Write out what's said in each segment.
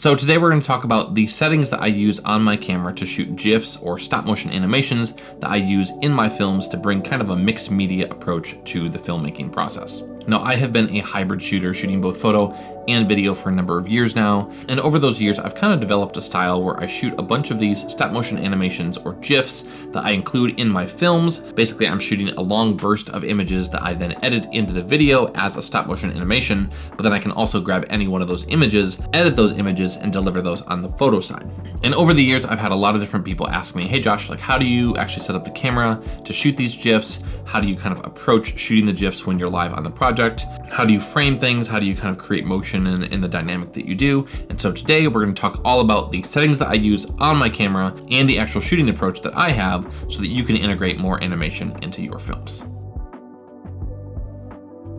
So today we're going to talk about the settings that I use on my camera to shoot GIFs or stop motion animations that I use in my films to bring kind of a mixed media approach to the filmmaking process. Now, I have been a hybrid shooter, shooting both photo and video for a number of years now, and over those years I've kind of developed a style where I shoot a bunch of these stop motion animations or GIFs that I include in my films. Basically, I'm shooting a long burst of images that I then edit into the video as a stop motion animation, but then I can also grab any one of those images, edit those images, and deliver those on the photo side. And over the years, I've had a lot of different people ask me, hey Josh, like how do you actually set up the camera to shoot these GIFs? How do you kind of approach shooting the GIFs when you're live on the project? How do you frame things? How do you kind of create motion in the dynamic that you do? And so today we're going to talk all about the settings that I use on my camera and the actual shooting approach that I have so that you can integrate more animation into your films.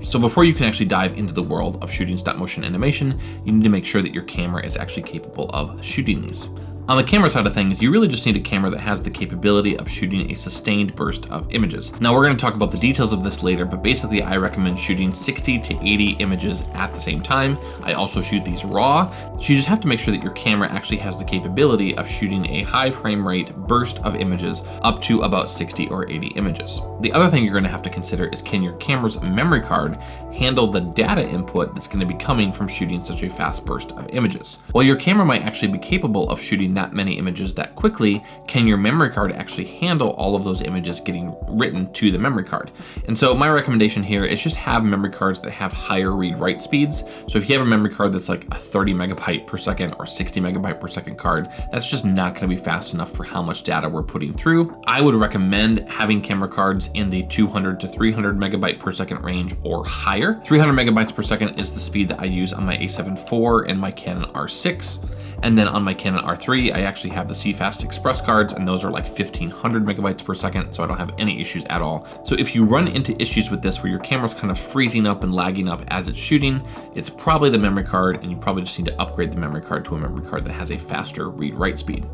So before you can actually dive into the world of shooting stop motion animation, you need to make sure that your camera is actually capable of shooting these. On the camera side of things, you really just need a camera that has the capability of shooting a sustained burst of images. Now we're going to talk about the details of this later, but basically I recommend shooting 60 to 80 images at the same time. I also shoot these raw, so you just have to make sure that your camera actually has the capability of shooting a high frame rate burst of images up to about 60 or 80 images. The other thing you're going to have to consider is, can your camera's memory card handle the data input that's going to be coming from shooting such a fast burst of images? While your camera might actually be capable of shooting that many images that quickly, can your memory card actually handle all of those images getting written to the memory card? And so my recommendation here is just have memory cards that have higher read-write speeds. So if you have a memory card that's like a 30 megabyte per second or 60 megabyte per second card, that's just not going to be fast enough for how much data we're putting through. I would recommend having camera cards in the 200 to 300 megabyte per second range or higher. 300 megabytes per second is the speed that I use on my A7 IV and my Canon R6. And then on my Canon R3, I actually have the CFast Express cards, and those are like 1500 megabytes per second, so I don't have any issues at all. So if you run into issues with this where your camera's kind of freezing up and lagging up as it's shooting, it's probably the memory card, and you probably just need to upgrade the memory card to a memory card that has a faster read-write speed.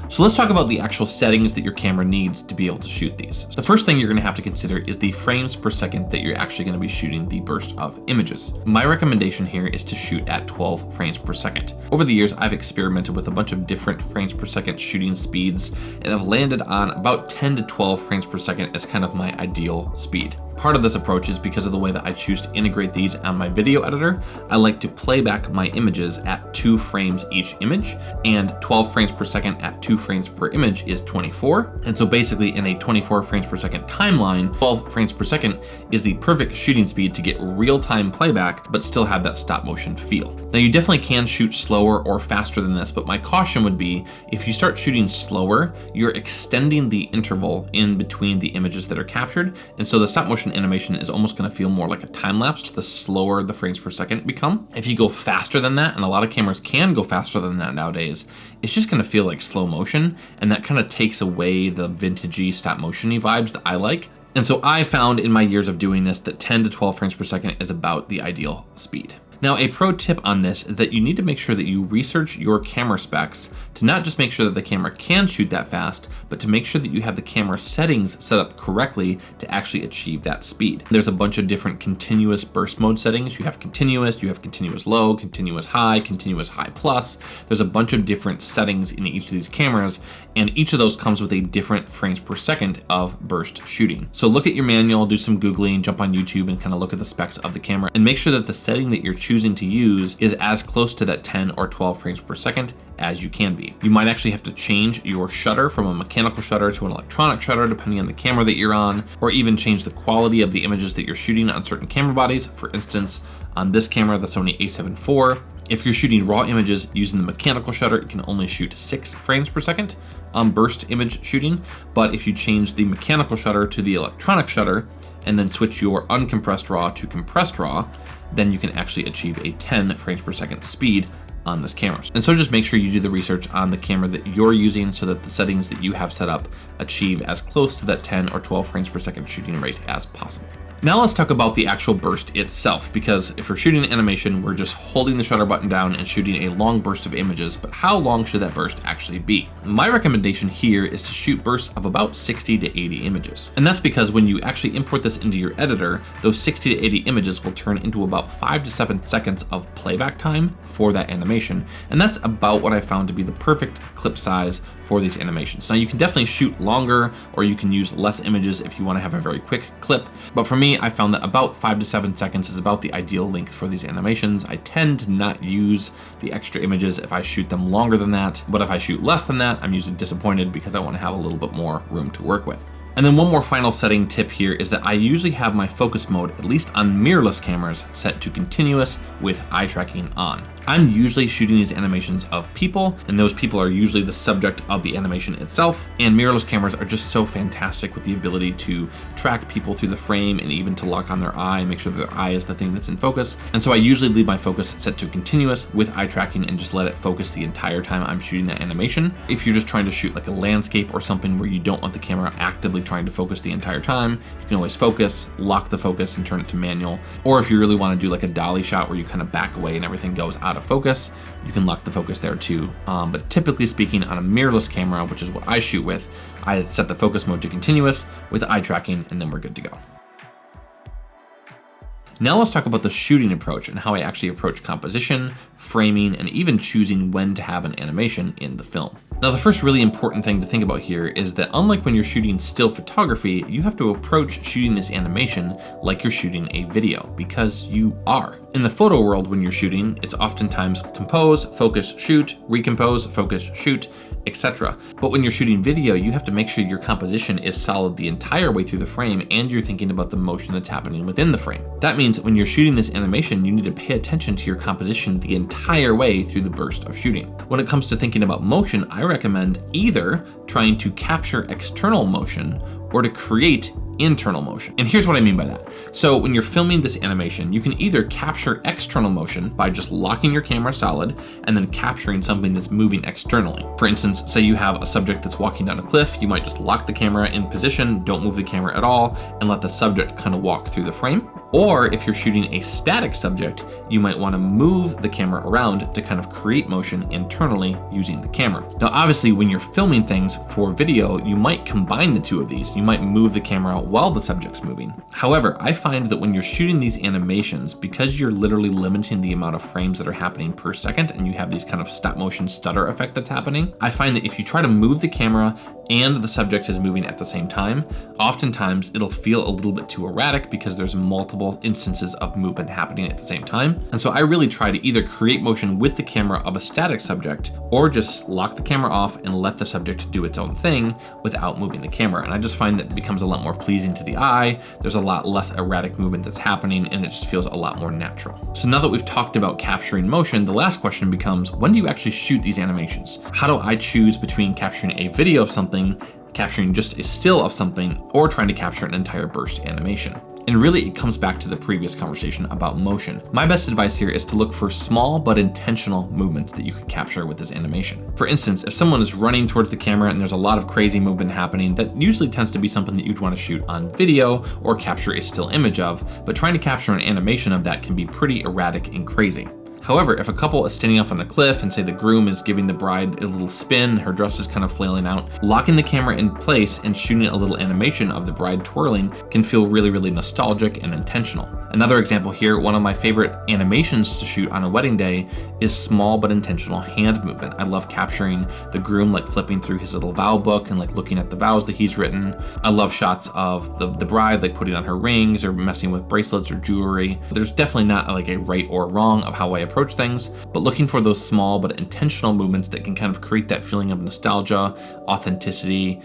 So let's talk about the actual settings that your camera needs to be able to shoot these. The first thing you're going to have to consider is the frames per second that you're actually going to be shooting the burst of images. My recommendation here is to shoot at 12 frames per second. Over the years, I've experimented with a bunch of different frames per second shooting speeds, and I've landed on about 10 to 12 frames per second as kind of my ideal speed. Part of this approach is because of the way that I choose to integrate these on my video editor. I like to play back my images at 2 frames each image, and 12 frames per second at 2 frames per image is 24. And so basically in a 24 frames per second timeline, 12 frames per second is the perfect shooting speed to get real-time playback, but still have that stop motion feel. Now you definitely can shoot slower or faster than this, but my caution would be if you start shooting slower, you're extending the interval in between the images that are captured. And so the stop motion animation is almost going to feel more like a time lapse the slower the frames per second become. If you go faster than that, and a lot of cameras can go faster than that nowadays, it's just going to feel like slow motion, and that kind of takes away the vintagey stop motion-y vibes that I like. And so I found in my years of doing this that 10 to 12 frames per second is about the ideal speed. Now, a pro tip on this is that you need to make sure that you research your camera specs to not just make sure that the camera can shoot that fast, but to make sure that you have the camera settings set up correctly to actually achieve that speed. There's a bunch of different continuous burst mode settings. You have continuous low, continuous high plus. There's a bunch of different settings in each of these cameras, and each of those comes with a different frames per second of burst shooting. So look at your manual, do some Googling, jump on YouTube and kind of look at the specs of the camera and make sure that the setting that you're choosing to use is as close to that 10 or 12 frames per second as you can be. You might actually have to change your shutter from a mechanical shutter to an electronic shutter depending on the camera that you're on, or even change the quality of the images that you're shooting on certain camera bodies. For instance, on this camera, the Sony A7 IV, if you're shooting raw images using the mechanical shutter, it can only shoot 6 frames per second on burst image shooting. But if you change the mechanical shutter to the electronic shutter and then switch your uncompressed RAW to compressed RAW, then you can actually achieve a 10 frames per second speed on this camera. And so just make sure you do the research on the camera that you're using so that the settings that you have set up achieve as close to that 10 or 12 frames per second shooting rate as possible. Now let's talk about the actual burst itself, because if we're shooting an animation, we're just holding the shutter button down and shooting a long burst of images, but how long should that burst actually be? My recommendation here is to shoot bursts of about 60 to 80 images. And that's because when you actually import this into your editor, those 60 to 80 images will turn into about 5 to 7 seconds of playback time for that animation. And that's about what I found to be the perfect clip size for these animations. Now you can definitely shoot longer, or you can use less images if you want to have a very quick clip. But for me, I found that about 5 to 7 seconds is about the ideal length for these animations. I tend to not use the extra images if I shoot them longer than that, but if I shoot less than that, I'm usually disappointed because I want to have a little bit more room to work with. And then one more final setting tip here is that I usually have my focus mode, at least on mirrorless cameras, set to continuous with eye tracking on. I'm usually shooting these animations of people, and those people are usually the subject of the animation itself. And mirrorless cameras are just so fantastic with the ability to track people through the frame and even to lock on their eye and make sure that their eye is the thing that's in focus. And so I usually leave my focus set to continuous with eye tracking and just let it focus the entire time I'm shooting that animation. If you're just trying to shoot like a landscape or something where you don't want the camera actively trying to focus the entire time, you can always focus, lock the focus and turn it to manual. Or if you really want to do like a dolly shot where you kind of back away and everything goes out of focus, you can lock the focus there too. But typically speaking, on a mirrorless camera, which is what I shoot with, I set the focus mode to continuous with eye tracking, and then we're good to go. Now let's talk about the shooting approach and how I actually approach composition, framing, and even choosing when to have an animation in the film. Now, the first really important thing to think about here is that unlike when you're shooting still photography, you have to approach shooting this animation like you're shooting a video, because you are. In the photo world, when you're shooting, it's oftentimes compose, focus, shoot, recompose, focus, shoot, etc. But when you're shooting video, you have to make sure your composition is solid the entire way through the frame, and you're thinking about the motion that's happening within the frame. That means when you're shooting this animation, you need to pay attention to your composition the entire way through the burst of shooting. When it comes to thinking about motion, I recommend either trying to capture external motion or to create internal motion. And here's what I mean by that. So when you're filming this animation, you can either capture external motion by just locking your camera solid and then capturing something that's moving externally. For instance, say you have a subject that's walking down a cliff, you might just lock the camera in position, don't move the camera at all, and let the subject kind of walk through the frame. Or if you're shooting a static subject, you might want to move the camera around to kind of create motion internally using the camera. Now, obviously, when you're filming things for video, you might combine the two of these. You might move the camera while the subject's moving. However, I find that when you're shooting these animations, because you're literally limiting the amount of frames that are happening per second, and you have these kind of stop motion stutter effect that's happening, I find that if you try to move the camera and the subject is moving at the same time, oftentimes it'll feel a little bit too erratic because there's multiple instances of movement happening at the same time. And so I really try to either create motion with the camera of a static subject or just lock the camera off and let the subject do its own thing without moving the camera. And I just find that it becomes a lot more pleasing to the eye. There's a lot less erratic movement that's happening, and it just feels a lot more natural. So now that we've talked about capturing motion, the last question becomes, when do you actually shoot these animations? How do I choose between capturing a video of something, capturing just a still of something, or trying to capture an entire burst animation? And really, it comes back to the previous conversation about motion. My best advice here is to look for small but intentional movements that you can capture with this animation. For instance, if someone is running towards the camera and there's a lot of crazy movement happening, that usually tends to be something that you'd want to shoot on video or capture a still image of, but trying to capture an animation of that can be pretty erratic and crazy. However, if a couple is standing off on a cliff and say the groom is giving the bride a little spin, her dress is kind of flailing out, locking the camera in place and shooting a little animation of the bride twirling can feel really, really nostalgic and intentional. Another example here, one of my favorite animations to shoot on a wedding day is small but intentional hand movement. I love capturing the groom like flipping through his little vow book and like looking at the vows that he's written. I love shots of the bride like putting on her rings or messing with bracelets or jewelry. There's definitely not like a right or wrong of how I approach things, but looking for those small but intentional movements that can kind of create that feeling of nostalgia, authenticity,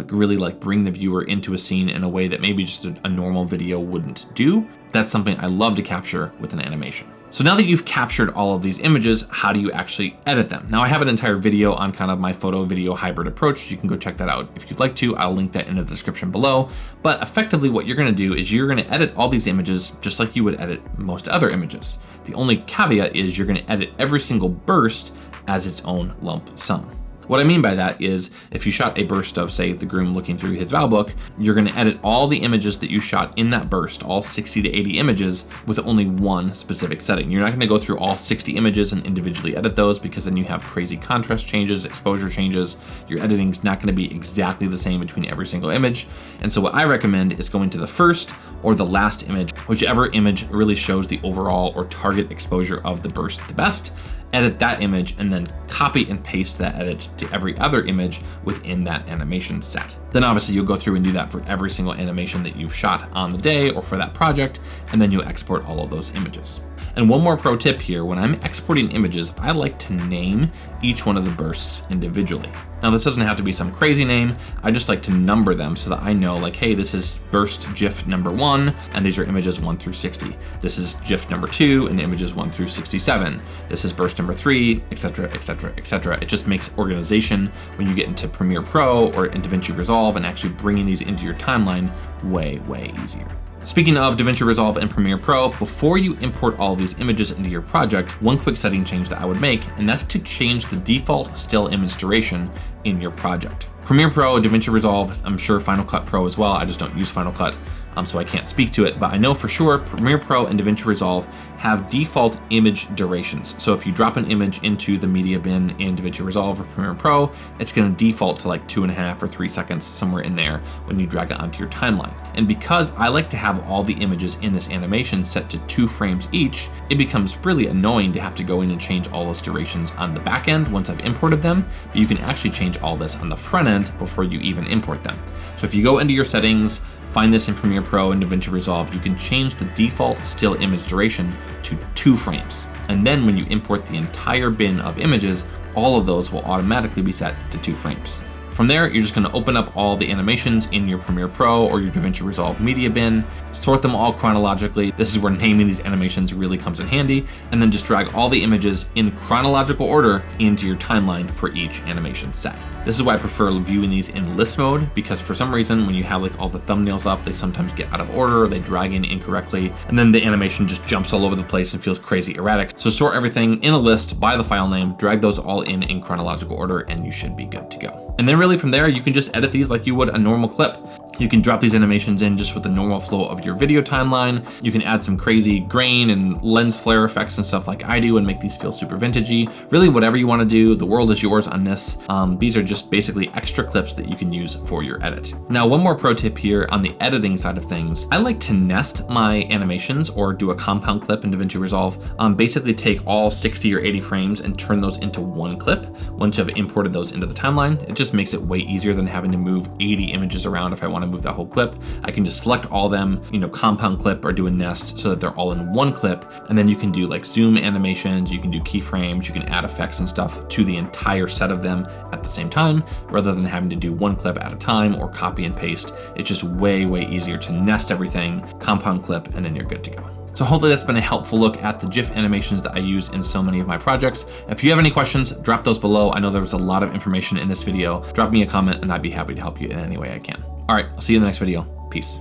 really like bring the viewer into a scene in a way that maybe just a normal video wouldn't do. That's something I love to capture with an animation. So now that you've captured all of these images, how do you actually edit them? Now I have an entire video on kind of my photo video hybrid approach. You can go check that out if you'd like to. I'll link that in the description below. But effectively what you're gonna do is you're gonna edit all these images just like you would edit most other images. The only caveat is you're gonna edit every single burst as its own lump sum. What I mean by that is if you shot a burst of, say, the groom looking through his vow book, you're going to edit all the images that you shot in that burst, all 60 to 80 images, with only one specific setting. You're not going to go through all 60 images and individually edit those, because then you have crazy contrast changes, exposure changes. Your editing's not going to be exactly the same between every single image. And so what I recommend is going to the first or the last image, whichever image really shows the overall or target exposure of the burst the best. Edit that image and then copy and paste that edit to every other image within that animation set. Then obviously you'll go through and do that for every single animation that you've shot on the day or for that project, and then you'll export all of those images. And one more pro tip here, when I'm exporting images, I like to name each one of the bursts individually. Now this doesn't have to be some crazy name, I just like to number them so that I know, like, hey, this is burst GIF number 1, and these are images 1 through 60. This is GIF number 2, and images 1 through 67. This is burst number 3, etc., etc., etc. It just makes organization when you get into Premiere Pro or in DaVinci Resolve and actually bringing these into your timeline way, way easier. Speaking of DaVinci Resolve and Premiere Pro, before you import all of these images into your project, one quick setting change that I would make, and that's to change the default still image duration in your project. Premiere Pro, DaVinci Resolve, I'm sure Final Cut Pro as well, I just don't use Final Cut, so I can't speak to it, but I know for sure Premiere Pro and DaVinci Resolve have default image durations. So if you drop an image into the media bin in DaVinci Resolve or Premiere Pro, it's gonna default to like 2.5 or 3 seconds, somewhere in there, when you drag it onto your timeline. And because I like to have all the images in this animation set to 2 frames each, it becomes really annoying to have to go in and change all those durations on the back end once I've imported them, but you can actually change all this on the front end before you even import them. So if you go into your settings, find this in Premiere Pro and DaVinci Resolve, you can change the default still image duration to 2 frames. And then when you import the entire bin of images, all of those will automatically be set to 2 frames. From there, you're just gonna open up all the animations in your Premiere Pro or your DaVinci Resolve media bin, sort them all chronologically. This is where naming these animations really comes in handy, and then just drag all the images in chronological order into your timeline for each animation set. This is why I prefer viewing these in list mode, because for some reason, when you have like all the thumbnails up, they sometimes get out of order, or they drag in incorrectly, and then the animation just jumps all over the place and feels crazy erratic. So sort everything in a list by the file name, drag those all in chronological order, and you should be good to go. And then really from there, you can just edit these like you would a normal clip. You can drop these animations in just with the normal flow of your video timeline. You can add some crazy grain and lens flare effects and stuff like I do and make these feel super vintagey. Really, whatever you want to do, the world is yours on this. These are just basically extra clips that you can use for your edit. Now, one more pro tip here on the editing side of things. I like to nest my animations or do a compound clip in DaVinci Resolve. Basically take all 60 or 80 frames and turn those into one clip once you've imported those into the timeline. It just makes it way easier than having to move 80 images around if I want to move that whole clip. I can just select all them, compound clip or do a nest so that they're all in one clip. And then you can do like zoom animations, you can do keyframes, you can add effects and stuff to the entire set of them at the same time, rather than having to do one clip at a time or copy and paste. It's just way, way easier to nest everything, compound clip, and then you're good to go. So hopefully that's been a helpful look at the GIF animations that I use in so many of my projects. If you have any questions, drop those below. I know there was a lot of information in this video. Drop me a comment and I'd be happy to help you in any way I can. All right, I'll see you in the next video. Peace.